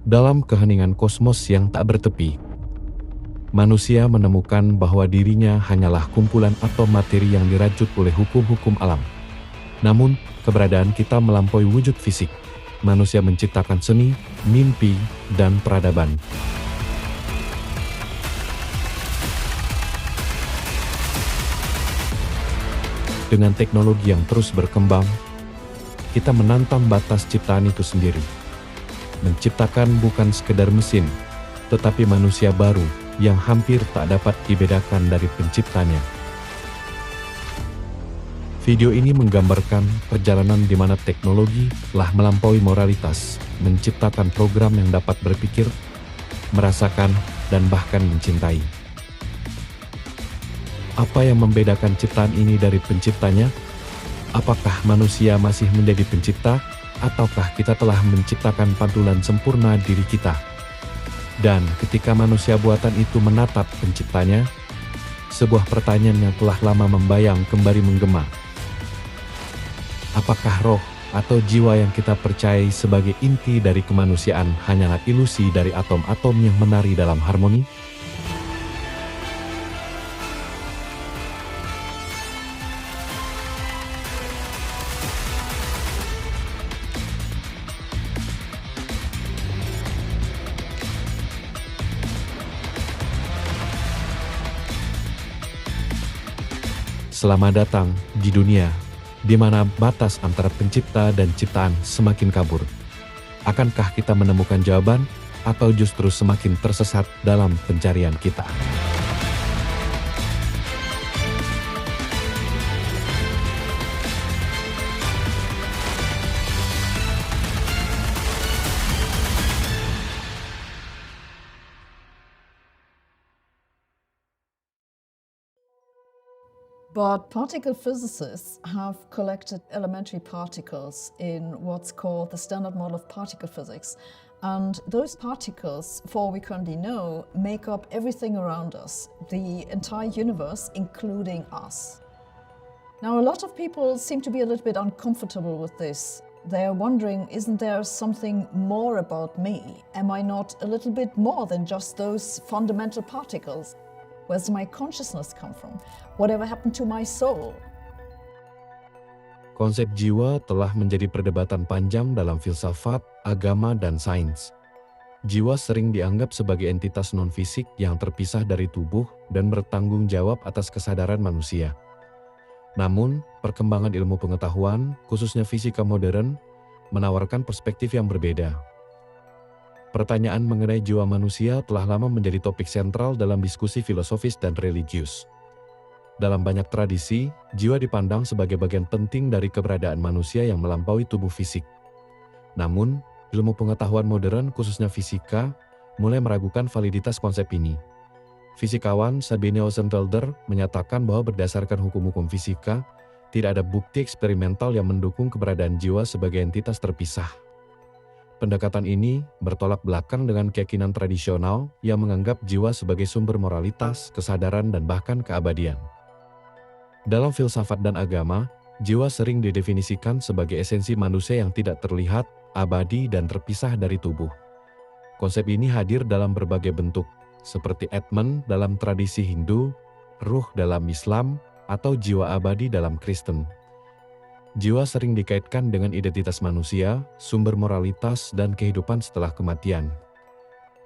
Dalam keheningan kosmos yang tak bertepi, manusia menemukan bahwa dirinya hanyalah kumpulan atom materi yang dirajut oleh hukum-hukum alam. Namun, keberadaan kita melampaui wujud fisik. Manusia menciptakan seni, mimpi, dan peradaban. Dengan teknologi yang terus berkembang, kita menantang batas ciptaan itu sendiri. Menciptakan bukan sekedar mesin, tetapi manusia baru yang hampir tak dapat dibedakan dari penciptanya. Video ini menggambarkan perjalanan di mana teknologi telah melampaui moralitas, menciptakan program yang dapat berpikir, merasakan, dan bahkan mencintai. Apa yang membedakan ciptaan ini dari penciptanya? Apakah manusia masih menjadi pencipta, ataukah kita telah menciptakan pantulan sempurna diri kita? Dan ketika manusia buatan itu menatap penciptanya, sebuah pertanyaan yang telah lama membayang kembali menggema. Apakah roh atau jiwa yang kita percayai sebagai inti dari kemanusiaan hanyalah ilusi dari atom-atom yang menari dalam harmoni? Selamat datang di dunia, di mana batas antara pencipta dan ciptaan semakin kabur. Akankah kita menemukan jawaban, atau justru semakin tersesat dalam pencarian kita? But particle physicists have collected elementary particles in what's called the Standard Model of Particle Physics. And those particles, for all we currently know, make up everything around us, the entire universe, including us. Now, a lot of people seem to be a little bit uncomfortable with this. They're wondering, isn't there something more about me? Am I not a little bit more than just those fundamental particles? Where's my consciousness come from? Whatever happened to my soul? Konsep jiwa telah menjadi perdebatan panjang dalam filsafat, agama, dan sains. Jiwa sering dianggap sebagai entitas non-fisik yang terpisah dari tubuh dan bertanggung jawab atas kesadaran manusia. Namun, perkembangan ilmu pengetahuan, khususnya fisika modern, menawarkan perspektif yang berbeda. Pertanyaan mengenai jiwa manusia telah lama menjadi topik sentral dalam diskusi filosofis dan religius. Dalam banyak tradisi, jiwa dipandang sebagai bagian penting dari keberadaan manusia yang melampaui tubuh fisik. Namun, ilmu pengetahuan modern, khususnya fisika, mulai meragukan validitas konsep ini. Fisikawan Sabine Hossenfelder menyatakan bahwa berdasarkan hukum-hukum fisika, tidak ada bukti eksperimental yang mendukung keberadaan jiwa sebagai entitas terpisah. Pendekatan ini bertolak belakang dengan keyakinan tradisional yang menganggap jiwa sebagai sumber moralitas, kesadaran, dan bahkan keabadian. Dalam filsafat dan agama, jiwa sering didefinisikan sebagai esensi manusia yang tidak terlihat, abadi, dan terpisah dari tubuh. Konsep ini hadir dalam berbagai bentuk, seperti Atman dalam tradisi Hindu, ruh dalam Islam, atau jiwa abadi dalam Kristen. Jiwa sering dikaitkan dengan identitas manusia, sumber moralitas, dan kehidupan setelah kematian.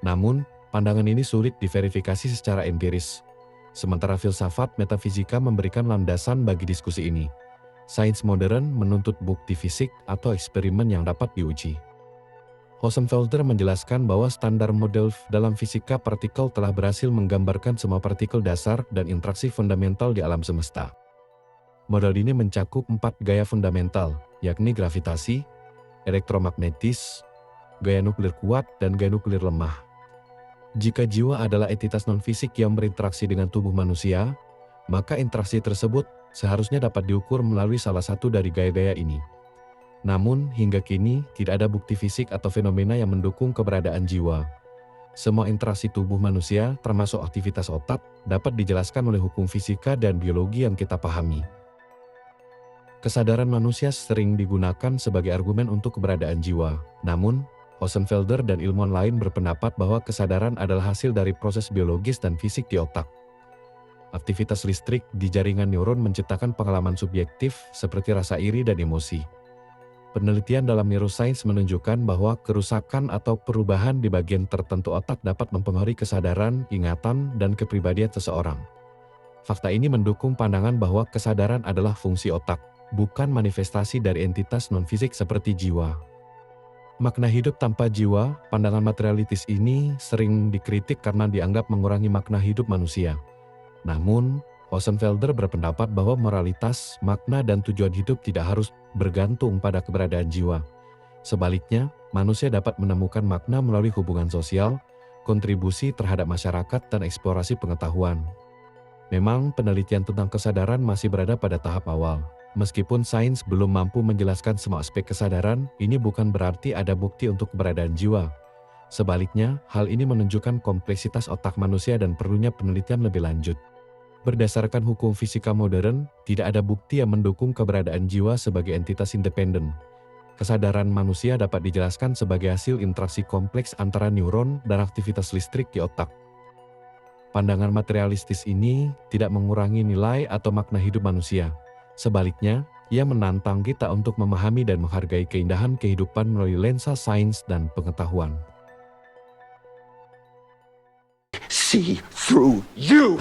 Namun, pandangan ini sulit diverifikasi secara empiris. Sementara filsafat metafisika memberikan landasan bagi diskusi ini. Sains modern menuntut bukti fisik atau eksperimen yang dapat diuji. Hossenfelder menjelaskan bahwa standar model dalam fisika partikel telah berhasil menggambarkan semua partikel dasar dan interaksi fundamental di alam semesta. Model ini mencakup 4 gaya fundamental, yakni gravitasi, elektromagnetis, gaya nuklir kuat, dan gaya nuklir lemah. Jika jiwa adalah entitas non-fisik yang berinteraksi dengan tubuh manusia, maka interaksi tersebut seharusnya dapat diukur melalui salah satu dari gaya-gaya ini. Namun, hingga kini tidak ada bukti fisik atau fenomena yang mendukung keberadaan jiwa. Semua interaksi tubuh manusia, termasuk aktivitas otak, dapat dijelaskan oleh hukum fisika dan biologi yang kita pahami. Kesadaran manusia sering digunakan sebagai argumen untuk keberadaan jiwa. Namun, Hossenfelder dan ilmuwan lain berpendapat bahwa kesadaran adalah hasil dari proses biologis dan fisik di otak. Aktivitas listrik di jaringan neuron menciptakan pengalaman subjektif seperti rasa iri dan emosi. Penelitian dalam neuroscience menunjukkan bahwa kerusakan atau perubahan di bagian tertentu otak dapat mempengaruhi kesadaran, ingatan, dan kepribadian seseorang. Fakta ini mendukung pandangan bahwa kesadaran adalah fungsi otak, bukan manifestasi dari entitas non-fisik seperti jiwa. Makna hidup tanpa jiwa, pandangan materialistis ini sering dikritik karena dianggap mengurangi makna hidup manusia. Namun, Hossenfelder berpendapat bahwa moralitas, makna, dan tujuan hidup tidak harus bergantung pada keberadaan jiwa. Sebaliknya, manusia dapat menemukan makna melalui hubungan sosial, kontribusi terhadap masyarakat, dan eksplorasi pengetahuan. Memang, penelitian tentang kesadaran masih berada pada tahap awal. Meskipun sains belum mampu menjelaskan semua aspek kesadaran, ini bukan berarti ada bukti untuk keberadaan jiwa. Sebaliknya, hal ini menunjukkan kompleksitas otak manusia dan perlunya penelitian lebih lanjut. Berdasarkan hukum fisika modern, tidak ada bukti yang mendukung keberadaan jiwa sebagai entitas independen. Kesadaran manusia dapat dijelaskan sebagai hasil interaksi kompleks antara neuron dan aktivitas listrik di otak. Pandangan materialistis ini tidak mengurangi nilai atau makna hidup manusia. Sebaliknya, ia menantang kita untuk memahami dan menghargai keindahan kehidupan melalui lensa sains dan pengetahuan. See through you!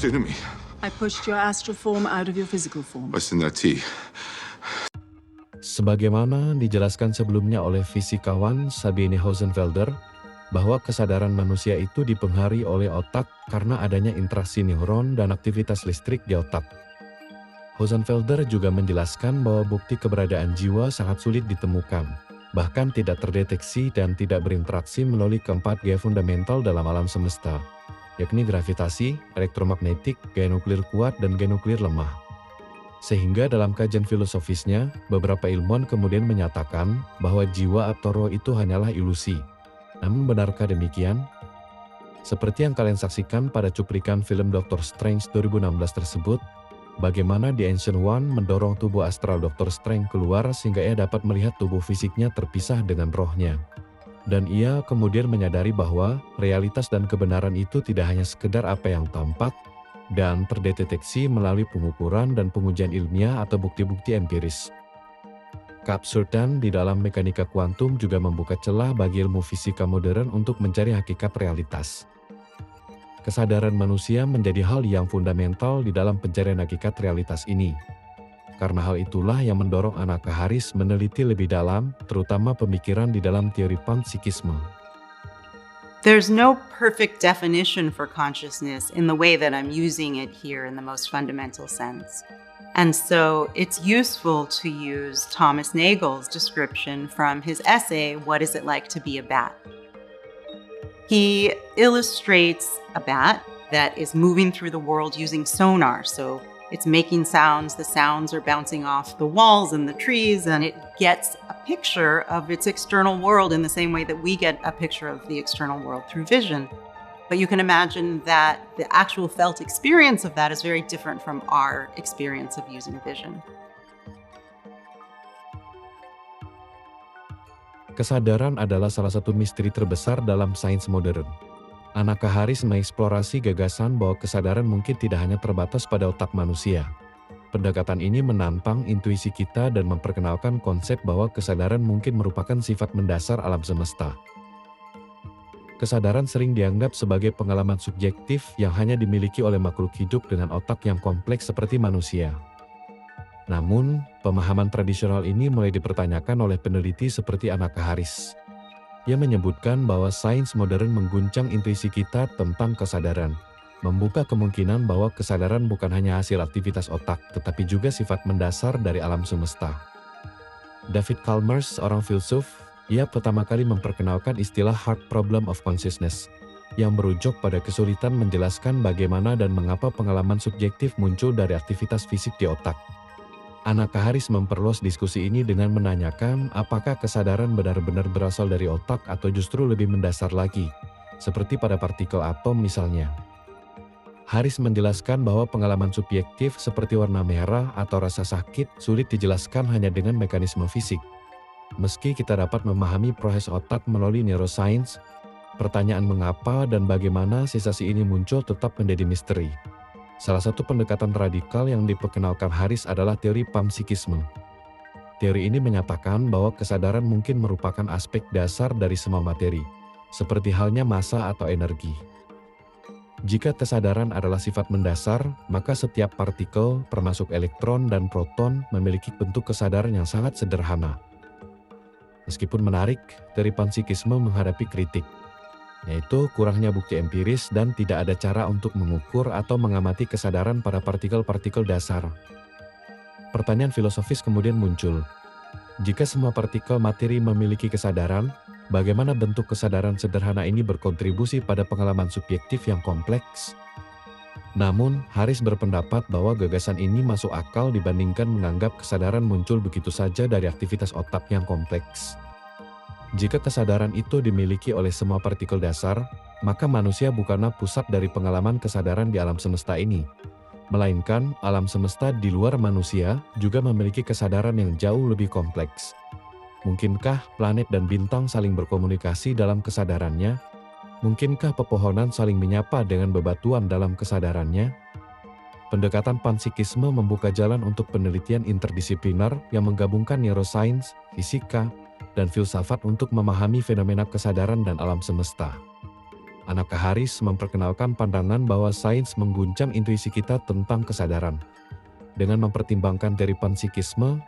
To me. I pushed your astral form out of your physical form. What's in that tea? Sebagaimana dijelaskan sebelumnya oleh fisikawan Sabine Hossenfelder, bahwa kesadaran manusia itu dipengaruhi oleh otak karena adanya interaksi neuron dan aktivitas listrik di otak. Hossenfelder juga menjelaskan bahwa bukti keberadaan jiwa sangat sulit ditemukan, bahkan tidak terdeteksi dan tidak berinteraksi melalui keempat gaya fundamental dalam alam semesta, yakni gravitasi, elektromagnetik, gaya nuklir kuat, dan gaya nuklir lemah. Sehingga dalam kajian filosofisnya, beberapa ilmuwan kemudian menyatakan bahwa jiwa atau roh itu hanyalah ilusi. Namun benarkah demikian? Seperti yang kalian saksikan pada cuplikan film Doctor Strange 2016 tersebut, bagaimana The Ancient One mendorong tubuh astral Dr. Strange keluar sehingga ia dapat melihat tubuh fisiknya terpisah dengan rohnya. Dan ia kemudian menyadari bahwa realitas dan kebenaran itu tidak hanya sekedar apa yang tampak dan terdeteksi melalui pengukuran dan pengujian ilmiah atau bukti-bukti empiris. Keabsurdan di dalam mekanika kuantum juga membuka celah bagi ilmu fisika modern untuk mencari hakikat realitas. Kesadaran manusia menjadi hal yang fundamental di dalam pencarian hakikat realitas ini. Karena hal itulah yang mendorong Anaka Harris meneliti lebih dalam, terutama pemikiran di dalam teori panpsikisme. There's no perfect definition for consciousness in the way that I'm using it here in the most fundamental sense. And so it's useful to use Thomas Nagel's description from his essay, What is it like to be a bat? He illustrates a bat that is moving through the world using sonar. So it's making sounds, the sounds are bouncing off the walls and the trees, and it gets a picture of its external world in the same way that we get a picture of the external world through vision. But you can imagine that the actual felt experience of that is very different from our experience of using vision. Kesadaran adalah salah satu misteri terbesar dalam sains modern. Anaka Harris mengeksplorasi gagasan bahwa kesadaran mungkin tidak hanya terbatas pada otak manusia. Pendekatan ini menantang intuisi kita dan memperkenalkan konsep bahwa kesadaran mungkin merupakan sifat mendasar alam semesta. Kesadaran sering dianggap sebagai pengalaman subjektif yang hanya dimiliki oleh makhluk hidup dengan otak yang kompleks seperti manusia. Namun, pemahaman tradisional ini mulai dipertanyakan oleh peneliti seperti Anaka Harris. Ia menyebutkan bahwa sains modern mengguncang intuisi kita tentang kesadaran, membuka kemungkinan bahwa kesadaran bukan hanya hasil aktivitas otak, tetapi juga sifat mendasar dari alam semesta. David Chalmers, seorang filsuf, ia pertama kali memperkenalkan istilah hard problem of consciousness, yang merujuk pada kesulitan menjelaskan bagaimana dan mengapa pengalaman subjektif muncul dari aktivitas fisik di otak. Anaka Harris memperluas diskusi ini dengan menanyakan apakah kesadaran benar-benar berasal dari otak atau justru lebih mendasar lagi, seperti pada partikel atom misalnya. Harris menjelaskan bahwa pengalaman subjektif seperti warna merah atau rasa sakit sulit dijelaskan hanya dengan mekanisme fisik. Meski kita dapat memahami proses otak melalui neuroscience, pertanyaan mengapa dan bagaimana sensasi ini muncul tetap menjadi misteri. Salah satu pendekatan radikal yang diperkenalkan Harris adalah teori panpsikisme. Teori ini menyatakan bahwa kesadaran mungkin merupakan aspek dasar dari semua materi, seperti halnya massa atau energi. Jika kesadaran adalah sifat mendasar, maka setiap partikel, termasuk elektron dan proton, memiliki bentuk kesadaran yang sangat sederhana. Meskipun menarik, teori panpsikisme menghadapi kritik, yaitu kurangnya bukti empiris dan tidak ada cara untuk mengukur atau mengamati kesadaran pada partikel-partikel dasar. Pertanyaan filosofis kemudian muncul. Jika semua partikel materi memiliki kesadaran, bagaimana bentuk kesadaran sederhana ini berkontribusi pada pengalaman subjektif yang kompleks? Namun, Harris berpendapat bahwa gagasan ini masuk akal dibandingkan menganggap kesadaran muncul begitu saja dari aktivitas otak yang kompleks. Jika kesadaran itu dimiliki oleh semua partikel dasar, maka manusia bukanlah pusat dari pengalaman kesadaran di alam semesta ini. Melainkan, alam semesta di luar manusia juga memiliki kesadaran yang jauh lebih kompleks. Mungkinkah planet dan bintang saling berkomunikasi dalam kesadarannya? Mungkinkah pepohonan saling menyapa dengan bebatuan dalam kesadarannya? Pendekatan panpsikisme membuka jalan untuk penelitian interdisipliner yang menggabungkan neuroscience, fisika, dan filsafat untuk memahami fenomena kesadaran dan alam semesta. Anaka Harris memperkenalkan pandangan bahwa sains mengguncang intuisi kita tentang kesadaran. Dengan mempertimbangkan teori panpsikisme,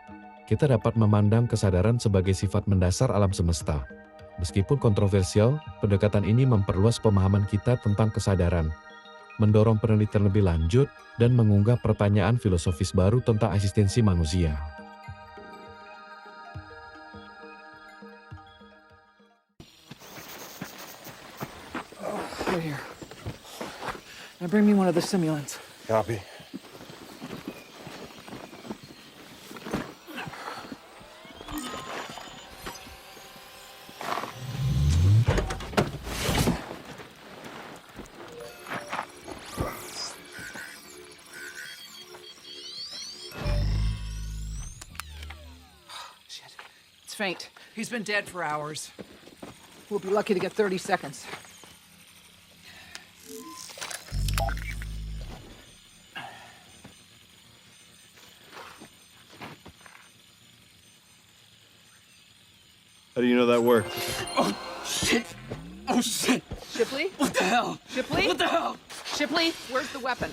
kita dapat memandang kesadaran sebagai sifat mendasar alam semesta. Meskipun kontroversial, pendekatan ini memperluas pemahaman kita tentang kesadaran, mendorong penelitian lebih lanjut, dan mengunggah pertanyaan filosofis baru tentang eksistensi manusia. Here. Now bring me one of the stimulants. Copy. Shit. It's faint. He's been dead for hours. We'll be lucky to get 30 seconds. How do you know that worked? Oh, shit! Oh, shit! Shipley? What the hell? Shipley? What the hell? Shipley, where's the weapon?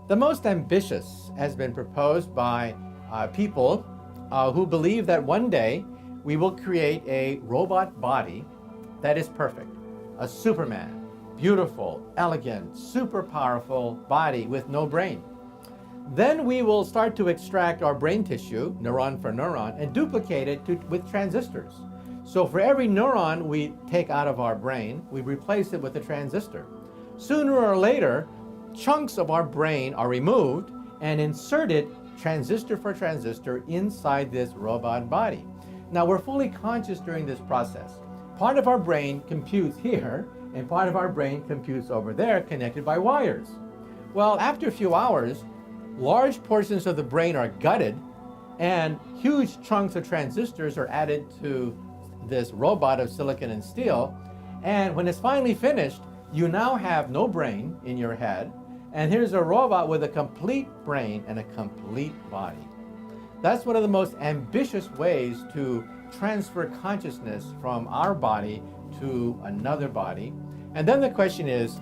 The most ambitious has been proposed by people who believe that one day we will create a robot body that is perfect. A Superman, beautiful, elegant, super powerful body with no brain. Then we will start to extract our brain tissue, neuron for neuron, and duplicate it with transistors. So for every neuron we take out of our brain, we replace it with a transistor. Sooner or later, chunks of our brain are removed and inserted transistor for transistor inside this robot body. Now we're fully conscious during this process. Part of our brain computes here, and part of our brain computes over there, connected by wires. Well, after a few hours, large portions of the brain are gutted, and huge chunks of transistors are added to this robot of silicon and steel. And when it's finally finished, you now have no brain in your head, and here's a robot with a complete brain and a complete body. That's one of the most ambitious ways to transfer consciousness from our body to another body. And then the question is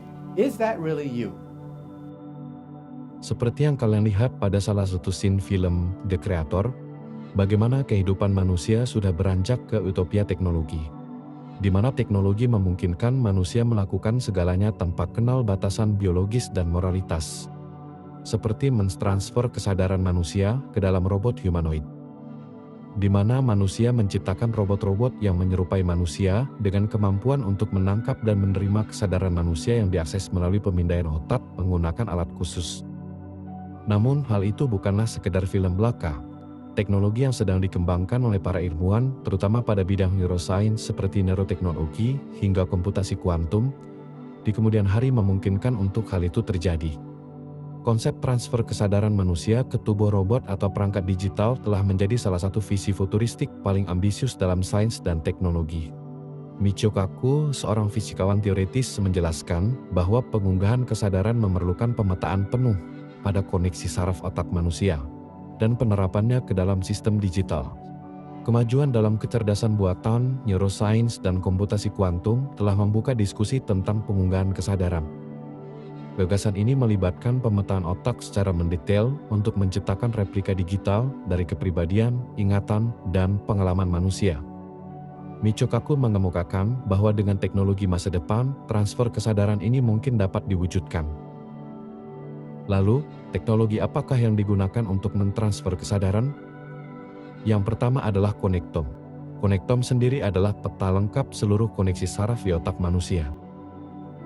that really you? Seperti yang kalian lihat pada salah satu scene film The Creator, bagaimana kehidupan manusia sudah beranjak ke utopia teknologi, di mana teknologi memungkinkan manusia melakukan segalanya tanpa kenal batasan biologis dan moralitas, seperti mentransfer kesadaran manusia ke dalam robot humanoid, di mana manusia menciptakan robot-robot yang menyerupai manusia dengan kemampuan untuk menangkap dan menerima kesadaran manusia yang diakses melalui pemindaian otak menggunakan alat khusus. Namun hal itu bukanlah sekedar film belaka. Teknologi yang sedang dikembangkan oleh para ilmuwan, terutama pada bidang neuroscience seperti neuroteknologi hingga komputasi kuantum, di kemudian hari memungkinkan untuk hal itu terjadi. Konsep transfer kesadaran manusia ke tubuh robot atau perangkat digital telah menjadi salah satu visi futuristik paling ambisius dalam sains dan teknologi. Michio Kaku, seorang fisikawan teoritis, menjelaskan bahwa pengunggahan kesadaran memerlukan pemetaan penuh pada koneksi saraf otak manusia dan penerapannya ke dalam sistem digital. Kemajuan dalam kecerdasan buatan, neuroscience, dan komputasi kuantum telah membuka diskusi tentang pengunggahan kesadaran. Gagasan ini melibatkan pemetaan otak secara mendetail untuk menciptakan replika digital dari kepribadian, ingatan, dan pengalaman manusia. Michio Kaku mengemukakan bahwa dengan teknologi masa depan, transfer kesadaran ini mungkin dapat diwujudkan. Lalu, teknologi apakah yang digunakan untuk mentransfer kesadaran? Yang pertama adalah konektom. Konektom sendiri adalah peta lengkap seluruh koneksi saraf di otak manusia.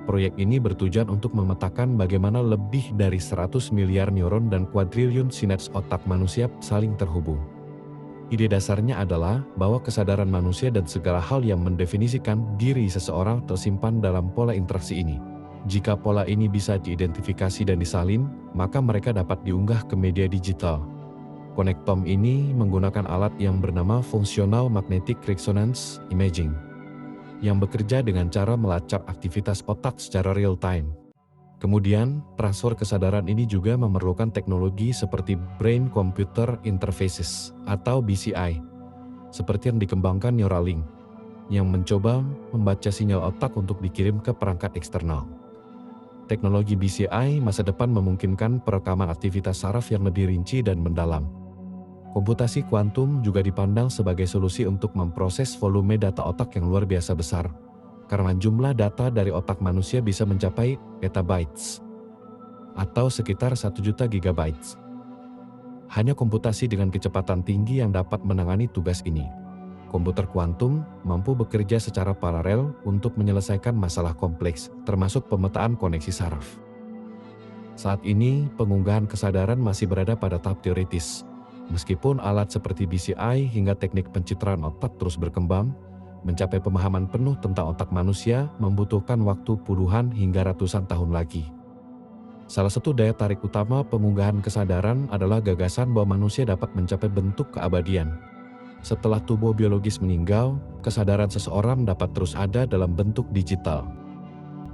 Proyek ini bertujuan untuk memetakan bagaimana lebih dari 100 miliar neuron dan kuadriliun sinaps otak manusia saling terhubung. Ide dasarnya adalah bahwa kesadaran manusia dan segala hal yang mendefinisikan diri seseorang tersimpan dalam pola interaksi ini. Jika pola ini bisa diidentifikasi dan disalin, maka mereka dapat diunggah ke media digital. Konektom ini menggunakan alat yang bernama Functional Magnetic Resonance Imaging, yang bekerja dengan cara melacak aktivitas otak secara real-time. Kemudian, transfer kesadaran ini juga memerlukan teknologi seperti Brain Computer Interfaces atau BCI, seperti yang dikembangkan Neuralink, yang mencoba membaca sinyal otak untuk dikirim ke perangkat eksternal. Teknologi BCI masa depan memungkinkan perekaman aktivitas saraf yang lebih rinci dan mendalam. Komputasi kuantum juga dipandang sebagai solusi untuk memproses volume data otak yang luar biasa besar, karena jumlah data dari otak manusia bisa mencapai petabytes, atau sekitar 1 juta gigabytes. Hanya komputasi dengan kecepatan tinggi yang dapat menangani tugas ini. Komputer kuantum mampu bekerja secara paralel untuk menyelesaikan masalah kompleks, termasuk pemetaan koneksi saraf. Saat ini, pengunggahan kesadaran masih berada pada tahap teoritis. Meskipun alat seperti BCI hingga teknik pencitraan otak terus berkembang, mencapai pemahaman penuh tentang otak manusia membutuhkan waktu puluhan hingga ratusan tahun lagi. Salah satu daya tarik utama pengunggahan kesadaran adalah gagasan bahwa manusia dapat mencapai bentuk keabadian. Setelah tubuh biologis meninggal, kesadaran seseorang dapat terus ada dalam bentuk digital.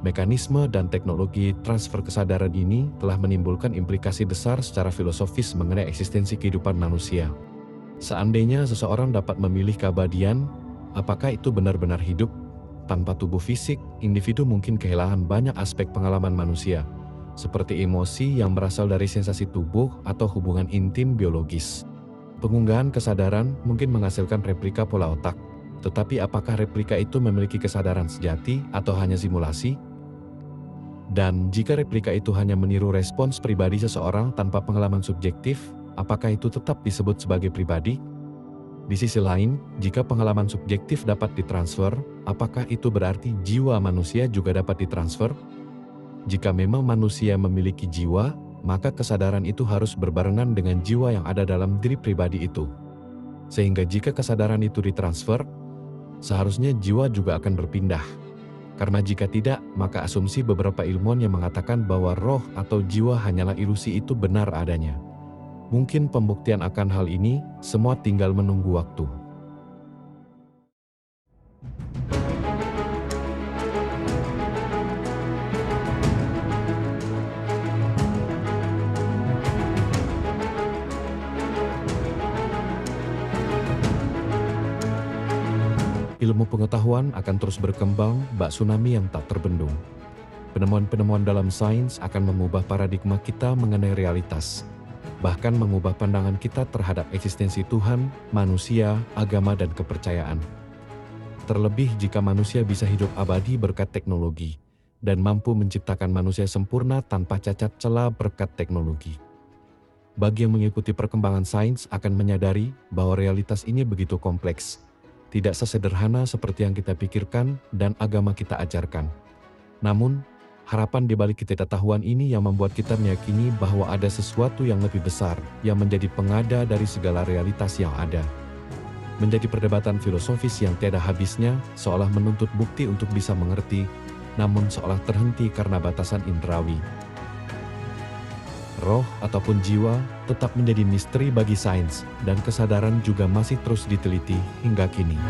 Mekanisme dan teknologi transfer kesadaran ini telah menimbulkan implikasi besar secara filosofis mengenai eksistensi kehidupan manusia. Seandainya seseorang dapat memilih keabadian, apakah itu benar-benar hidup? Tanpa tubuh fisik, individu mungkin kehilangan banyak aspek pengalaman manusia, seperti emosi yang berasal dari sensasi tubuh atau hubungan intim biologis. Pengunggahan kesadaran mungkin menghasilkan replika pola otak, tetapi apakah replika itu memiliki kesadaran sejati atau hanya simulasi? Dan jika replika itu hanya meniru respons pribadi seseorang tanpa pengalaman subjektif, apakah itu tetap disebut sebagai pribadi? Di sisi lain, jika pengalaman subjektif dapat ditransfer, apakah itu berarti jiwa manusia juga dapat ditransfer? Jika memang manusia memiliki jiwa, maka kesadaran itu harus berbarengan dengan jiwa yang ada dalam diri pribadi itu. Sehingga jika kesadaran itu ditransfer, seharusnya jiwa juga akan berpindah. Karena jika tidak, maka asumsi beberapa ilmuwan yang mengatakan bahwa roh atau jiwa hanyalah ilusi itu benar adanya. Mungkin pembuktian akan hal ini, semua tinggal menunggu waktu. Ilmu pengetahuan akan terus berkembang bak tsunami yang tak terbendung. Penemuan-penemuan dalam sains akan mengubah paradigma kita mengenai realitas, bahkan mengubah pandangan kita terhadap eksistensi Tuhan, manusia, agama, dan kepercayaan. Terlebih jika manusia bisa hidup abadi berkat teknologi, dan mampu menciptakan manusia sempurna tanpa cacat celah berkat teknologi. Bagi yang mengikuti perkembangan sains akan menyadari bahwa realitas ini begitu kompleks, tidak sesederhana seperti yang kita pikirkan dan agama kita ajarkan. Namun, Harapan di balik ketidaktahuan ini yang membuat kita meyakini bahwa ada sesuatu yang lebih besar yang menjadi pengada dari segala realitas yang ada. Menjadi perdebatan filosofis yang tiada habisnya, seolah menuntut bukti untuk bisa mengerti, namun seolah terhenti karena batasan indrawi. Roh ataupun jiwa tetap menjadi misteri bagi sains, dan kesadaran juga masih terus diteliti hingga kini.